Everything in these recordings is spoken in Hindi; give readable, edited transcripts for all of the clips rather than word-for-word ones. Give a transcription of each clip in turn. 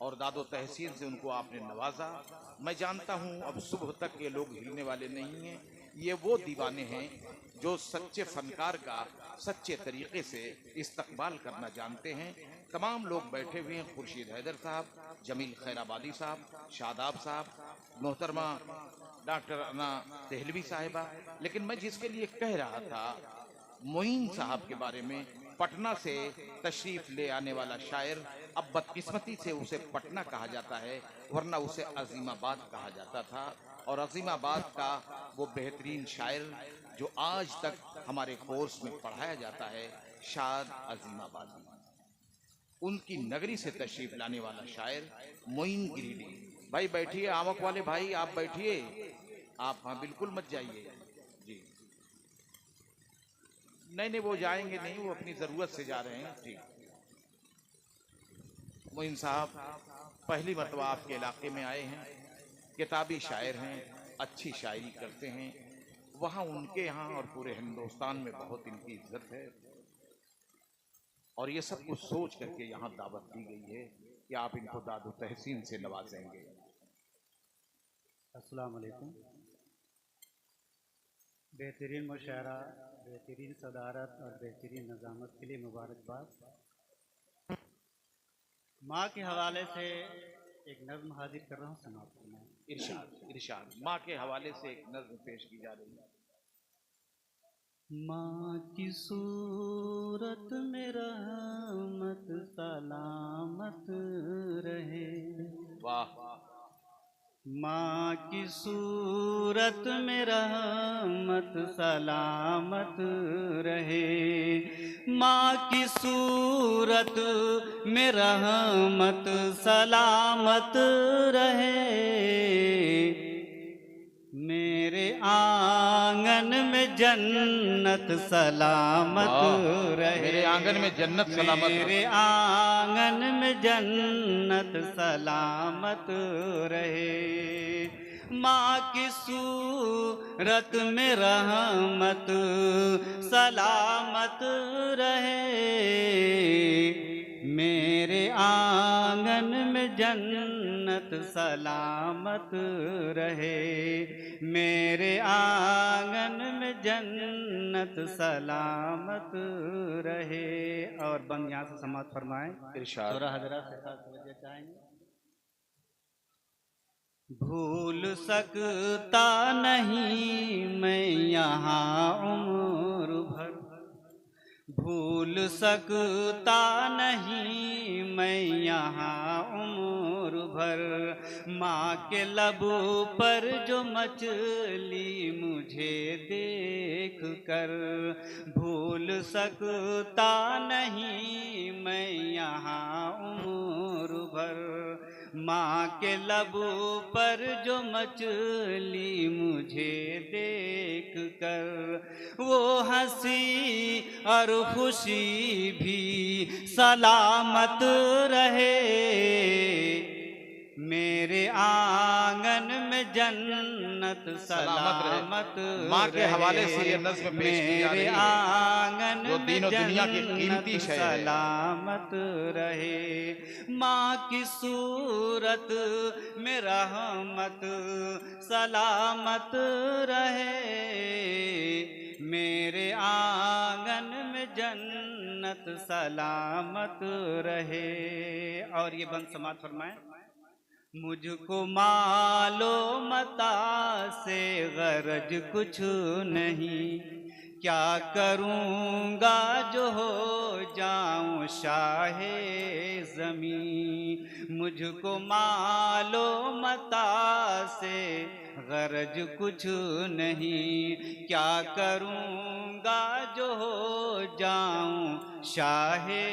और दादो तहसीन से उनको आपने नवाजा। मैं जानता हूं अब सुबह तक ये लोग हिलने वाले नहीं हैं। ये वो दीवाने हैं जो सच्चे फनकार का सच्चे तरीके से इस्तकबाल करना जानते हैं। तमाम लोग बैठे हुए हैं, खुर्शीद हैदर साहब, जमील खैराबादी साहब, शादाब साहब, मोहतरमा डॉक्टर अना देहलवी साहिबा। लेकिन मैं जिसके लिए कह रहा था, मोइन साहब के बारे में, पटना से तशरीफ ले आने वाला शायर, अब बदकिस्मती से उसे पटना कहा जाता है, वरना उसे अजीमाबाद कहा जाता था। और अजीमाबाद का वो बेहतरीन शायर जो आज तक हमारे कोर्स में पढ़ाया जाता है, शाद अजीमाबादी, उनकी नगरी से तशरीफ लाने वाला शायर मोइन गिरिडीह। भाई बैठिए, आवक वाले भाई आप बैठिए, आप हाँ बिल्कुल मत जाइए जी। नहीं वो जाएंगे नहीं, वो अपनी जरूरत से जा रहे हैं। ठीक, मोइन साहब पहली मरतबा आपके इलाके में आए हैं, किताबी शायर हैं, अच्छी शायरी करते हैं, वहाँ उनके यहाँ और पूरे हिंदुस्तान में बहुत इनकी इज्जत है। और ये सब कुछ सोच करके यहाँ दावत दी गई है कि आप इनको दादो तहसीन से नवाजेंगे। अस्सलाम वालेकुम। बेहतरीन मुशायरा, बेहतरीन सदारत और बेहतरीन नज़ामत के लिए मुबारकबाद। माँ के हवाले से एक नज़्म हाजिर कर रहा हूँ, समाप्त करना है। इरशाद इरशाद, माँ के हवाले से एक नज़्म पेश की जा रही है। माँ की सूरत में रहमत सलामत रहे, वाह। माँ की सूरत में रहमत सलामत रहे, माँ की सूरत में रहमत सलामत रहे, मेरे आंगन में जन्नत सलामत रहे, मेरे आंगन में जन्नत सलामत, मेरे आंगन में जन्नत सलामत रहे, माँ की सूरत में रहमत सलामत रहे, मेरे आंगन में जन्नत सलामत रहे, मेरे आंगन में जन्नत सलामत रहे। और बंद यहाँ से समाप्त फरमाएं। इरशाद। थोड़ा हजरा से खास तवज्जो चाहेंगे। भूल सकता नहीं मैं यहाँ उम्र भर, भूल सकता नहीं मैं यहाँ उम्र भर, माँ के लब पर जो मछली मुझे देख कर, भूल सकता नहीं मैं यहाँ उम्र भर, माँ के लब पर जो मछली मुझे देख कर, वो हंसी और खुशी भी सलामत रहे, मेरे आंगन में जन्नत सलामत रहे। माँ के हवाले से ये नज़्म पेश की जा रही है, आंगन जो दीनों दुनिया की कीमती शय है। सलामत रहे, माँ की सूरत में रहमत सलामत रहे, मेरे आंगन में जन्नत सलामत रहे। और ये बंद समाप्त फरमाएं। मुझको मालो मता से गरज कुछ नहीं, क्या करूँगा जो हो जाऊँ शाहे ज़मीं, मुझको मालो मता से गरज कुछ नहीं, क्या करूँगा जो हो जाऊँ शाहे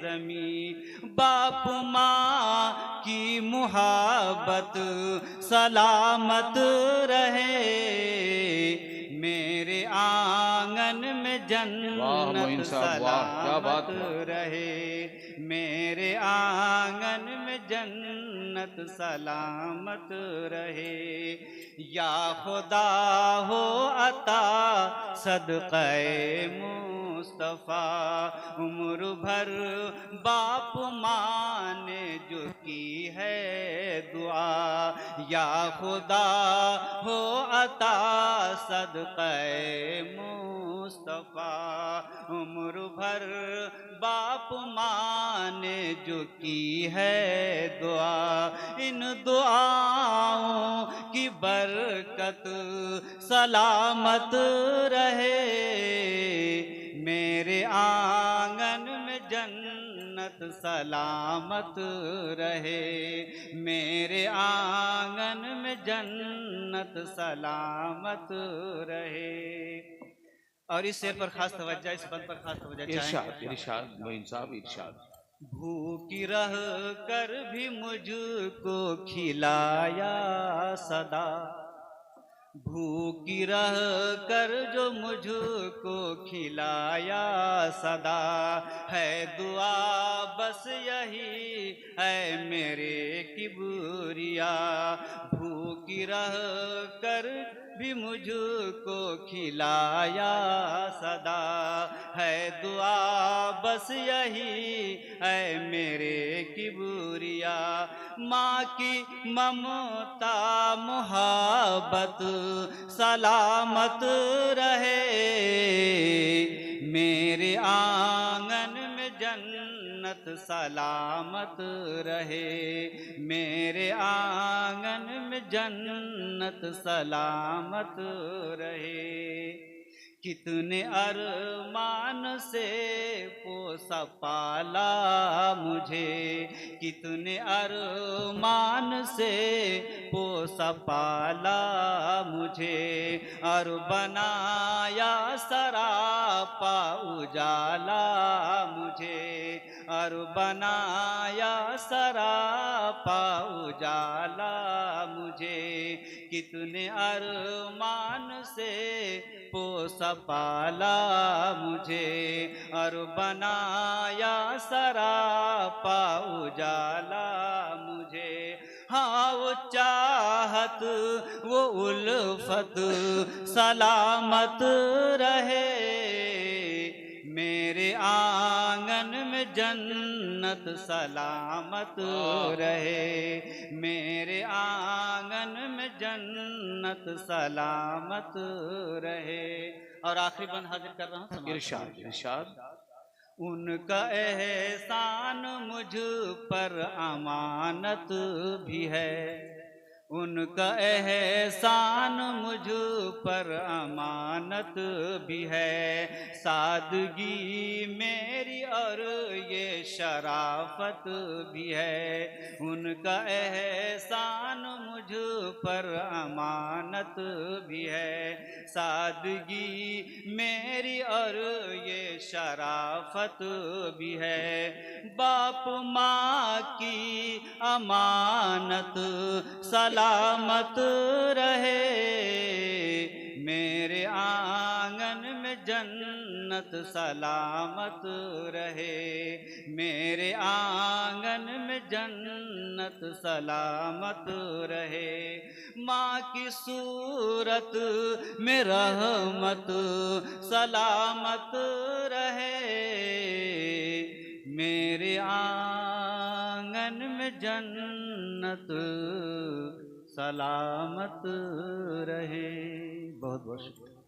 ज़मीं, बाप माँ की मुहाबत सलामत रहे, मेरे आंगन में जन्नत सलामत रहे, मेरे आंगन में जन्नत सलामत रहे, या खुदा हो अता सदक़े मुस्तफ़ा, उम्र भर बाप माँ ने जो की है दुआ, या खुदा हो अता सदक़े मुस्तफ़ा। उम्र भर बाप माँ ने जो की है दुआ, इन दुआओं की बरकत सलामत रहे। मेरे आंगन में जन्नत सलामत रहे, मेरे आंगन में जन्नत सलामत रहे। और इस शेर पर खास तवज्जो, इस बंद पर खास तवज्जो इरशाद चाहेंगे। इरशाद मोइन साहब इरशाद। भूखी रह कर भी मुझको खिलाया सदा, भूखी रह कर जो मुझको खिलाया सदा। है दुआ बस यही है मेरे किबरिया, भूखी रह कर भी मुझको खिलाया सदा। है दुआ बस यही है मेरे किबरिया। माँ की ममता मुहब्बत सलामत रहे, मेरे आंगन में जन्नत सलामत रहे, मेरे आंगन में जन्नत सलामत रहे। कितने अरमान से पोसा पाला मुझे, कितने अरमान से पोसा पाला मुझे, और बनाया सरापा उजाला मुझे, और बनाया सरापा उजाला मुझे। कितने अरमान से पोसा पाला मुझे, और बनाया सरापा उजाला मुझे। हाँ वो चाहत वो उल्फत सलामत रहे, मेरे आंगन में जन्नत सलामत रहे, मेरे आंगन में जन्नत सलामत रहे। और आखिरी बंद हाजिर कर रहा हूँ, समाप्त इरशाद इरशाद। उनका एहसान मुझ पर अमानत भी है, उनका एहसान मुझ पर अमानत भी है। सादगी मेरी और ये शराफत भी है, उनका एहसान मुझ पर अमानत भी है। सादगी मेरी और ये शराफत भी है। बाप माँ की अमानत सलामत रहे, मेरे आंगन में जन्नत सलामत रहे, मेरे आंगन में जन्नत सलामत रहे। माँ की सूरत में रहमत सलामत रहे, मेरे आंगन में जन्नत सलामत रहे। बहुत बहुत शुक्रिया।